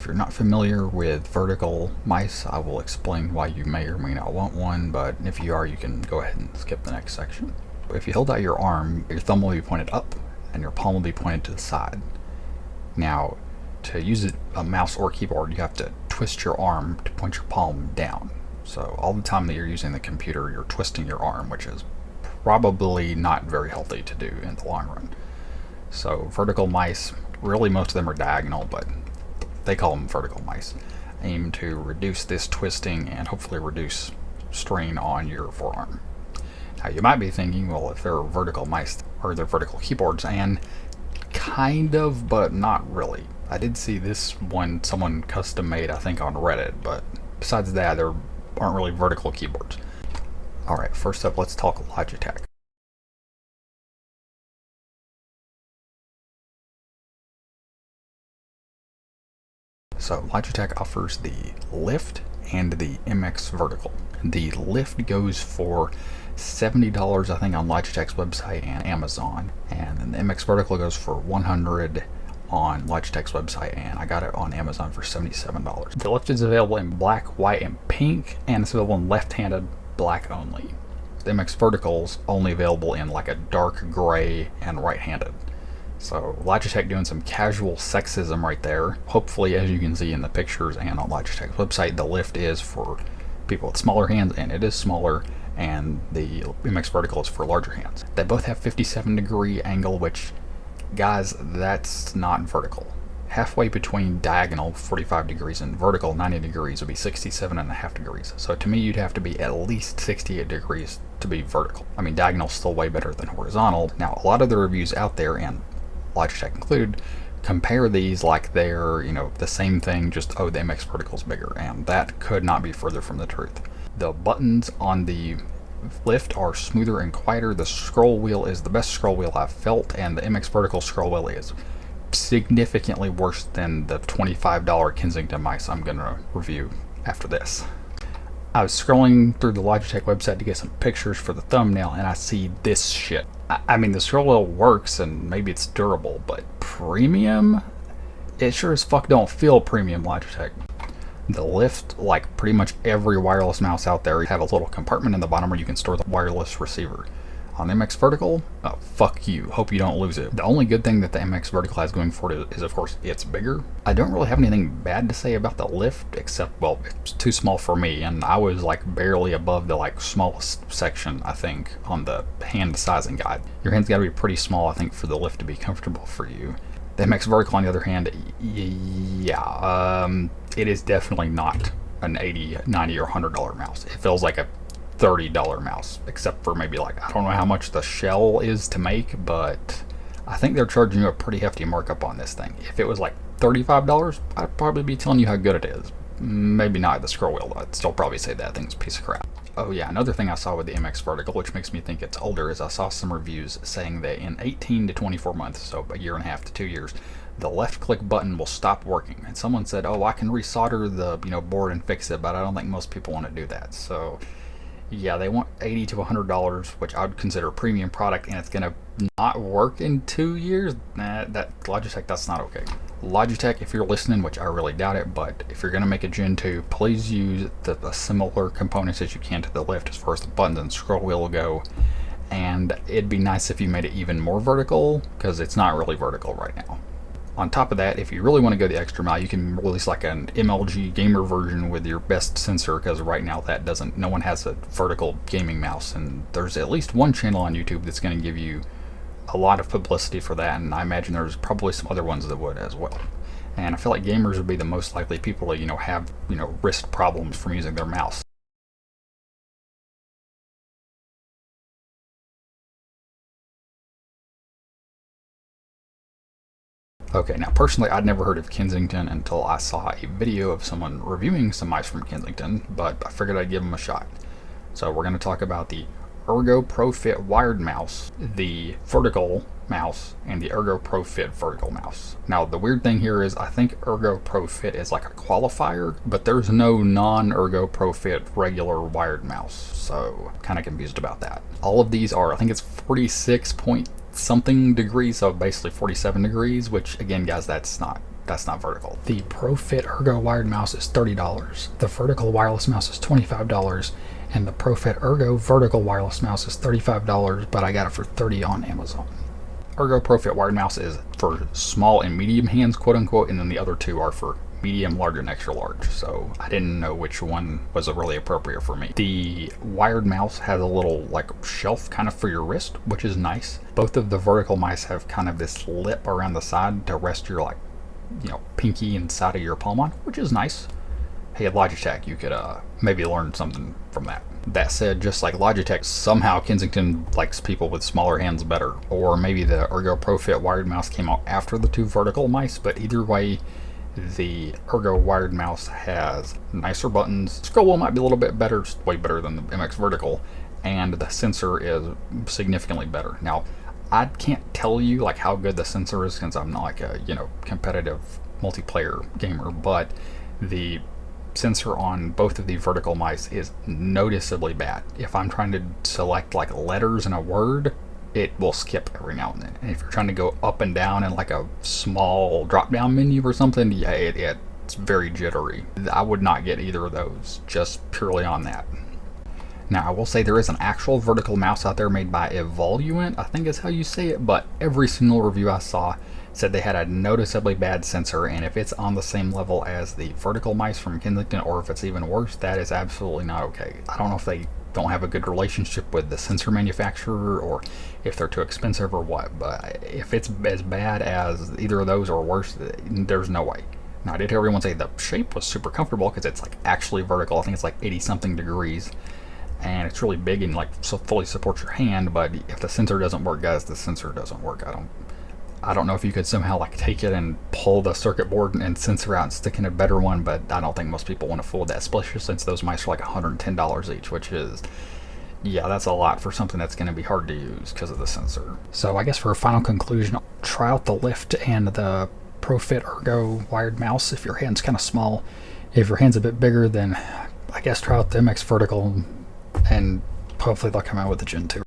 If you're not familiar with vertical mice, I will explain why you may or may not want one, but if you are, you can go ahead and skip the next section. If you hold out your arm, your thumb will be pointed up and your palm will be pointed to the side. Now, to use a mouse or keyboard, you have to twist your arm to point your palm down. So all the time that you're using the computer, you're twisting your arm, which is probably not very healthy to do in the long run. So vertical mice, really most of them are diagonal, but they call them vertical mice, aim to reduce this twisting and hopefully reduce strain on your forearm. Now you might be thinking, well, if they're vertical mice, or they're vertical keyboards, and kind of, but not really. I did see this one someone custom made, I think, on Reddit, but besides that, there aren't really vertical keyboards. Alright, first up, let's talk Logitech. So Logitech offers the Lift and the MX Vertical. The Lift goes for $70, I think, on Logitech's website and Amazon, and then the MX Vertical goes for $100 on Logitech's website, and I got it on Amazon for $77. The Lift is available in black, white, and pink, and it's available in left-handed black only. The MX Vertical's only available in like a dark gray and right-handed. So Logitech doing some casual sexism right there. Hopefully, as you can see in the pictures and on Logitech's website, the Lift is for people with smaller hands, and it is smaller, and the MX Vertical is for larger hands. They both have 57-degree angle, which, guys, that's not vertical. Halfway between diagonal 45 degrees and vertical 90 degrees would be 67.5 degrees. So to me, you'd have to be at least 68 degrees to be vertical. I mean, diagonal's still way better than horizontal. Now, a lot of the reviews out there, and Logitech included, compare these like they're, the same thing, just, oh, the MX Vertical's bigger, and that could not be further from the truth. The buttons on the Lift are smoother and quieter. The scroll wheel is the best scroll wheel I've felt, and the MX Vertical scroll wheel is significantly worse than the $25 Kensington mice I'm gonna review after this. I was scrolling through the Logitech website to get some pictures for the thumbnail, and I see this shit. I mean, the scroll wheel works and maybe it's durable, but premium? It sure as fuck don't feel premium, Logitech. The Lift, like pretty much every wireless mouse out there, have a little compartment in the bottom where you can store the wireless receiver. On the MX Vertical, oh, fuck you. Hope you don't lose it. The only good thing that the MX Vertical has going for it is, of course, it's bigger. I don't really have anything bad to say about the Lift, except, well, it's too small for me, and I was like barely above the smallest section, I think, on the hand sizing guide. Your hand's gotta be pretty small, I think, for the Lift to be comfortable for you. The MX Vertical, on the other hand, yeah, it is definitely not an $80, $90, or $100 mouse. It feels like a $30 mouse, except for maybe I don't know how much the shell is to make, but I think they're charging you a pretty hefty markup on this thing. If it was like $35, I'd probably be telling you how good it is. Maybe not the scroll wheel, I'd still probably say that thing's a piece of crap. Oh yeah, another thing I saw with the MX Vertical, which makes me think it's older, is I saw some reviews saying that in 18 to 24 months, so a year and a half to 2 years, the left click button will stop working. And someone said, oh, I can resolder the board and fix it, but I don't think most people want to do that. So yeah, they want $80 to $100, which I would consider a premium product, and it's gonna not work in 2 years. Nah, that Logitech, that's not okay. Logitech, if you're listening, which I really doubt it, but if you're gonna make a Gen 2, please use the similar components as you can to the Lift as far as the buttons and scroll wheel go. And it'd be nice if you made it even more vertical, because it's not really vertical right now. On top of that, if you really want to go the extra mile, you can release like an MLG gamer version with your best sensor, because right now no one has a vertical gaming mouse, and there's at least one channel on YouTube that's going to give you a lot of publicity for that, and I imagine there's probably some other ones that would as well. And I feel like gamers would be the most likely people to have wrist problems from using their mouse. Okay, now personally, I'd never heard of Kensington until I saw a video of someone reviewing some mice from Kensington, but I figured I'd give them a shot. So we're going to talk about the Ergo Pro Fit wired mouse, the vertical mouse, and the Ergo Pro Fit vertical mouse. Now the weird thing here is I think Ergo Pro Fit is like a qualifier, but there's no non-Ergo Pro Fit regular wired mouse, so kind of confused about that. All of these are, I think it's 46 point something degrees, so basically 47 degrees, which again, guys, that's not that's not vertical. The ProFit Ergo wired mouse is $30. The vertical wireless mouse is $25. And the ProFit Ergo vertical wireless mouse is $35, but I got it for $30 on Amazon. Ergo ProFit wired mouse is for small and medium hands, quote unquote, and then the other two are for medium, large, and extra large. So I didn't know which one was really appropriate for me. The wired mouse has a little like shelf kind of for your wrist, which is nice. Both of the vertical mice have kind of this lip around the side to rest your like, pinky inside of your palm on, which is nice. Hey, Logitech, you could maybe learn something from that. That said, just like Logitech, somehow Kensington likes people with smaller hands better. Or maybe the Ergo ProFit wired mouse came out after the two vertical mice, but either way, the Ergo wired mouse has nicer buttons. Scroll wheel might be a little bit better, way better than the MX Vertical, and the sensor is significantly better. Now, I can't tell you like how good the sensor is since I'm not like a competitive multiplayer gamer, but the sensor on both of the vertical mice is noticeably bad. If I'm trying to select like letters in a word, it will skip every now and then. And if you're trying to go up and down in like a small drop down menu or something, yeah, it's very jittery. I would not get either of those just purely on that. Now, I will say there is an actual vertical mouse out there made by Evoluent, I think is how you say it, but every single review I saw said they had a noticeably bad sensor, and if it's on the same level as the vertical mice from Kensington, or if it's even worse, that is absolutely not okay. I don't know if they don't have a good relationship with the sensor manufacturer, or if they're too expensive or what, but if it's as bad as either of those or worse, there's no way. Now, I did hear everyone say the shape was super comfortable because it's like actually vertical. I think it's like 80 something degrees, and it's really big and like fully supports your hand, but if the sensor doesn't work, guys, the sensor doesn't work. I don't know if you could somehow like take it and pull the circuit board and sensor out and stick in a better one, but I don't think most people want to fool with that, especially since those mice are like $110 each, which is, yeah, that's a lot for something that's going to be hard to use because of the sensor. So I guess for a final conclusion, try out the Lift and the ProFit Ergo wired mouse if your hand's kind of small. If your hand's a bit bigger, then I guess try out the MX Vertical, and hopefully they'll come out with the Gen 2.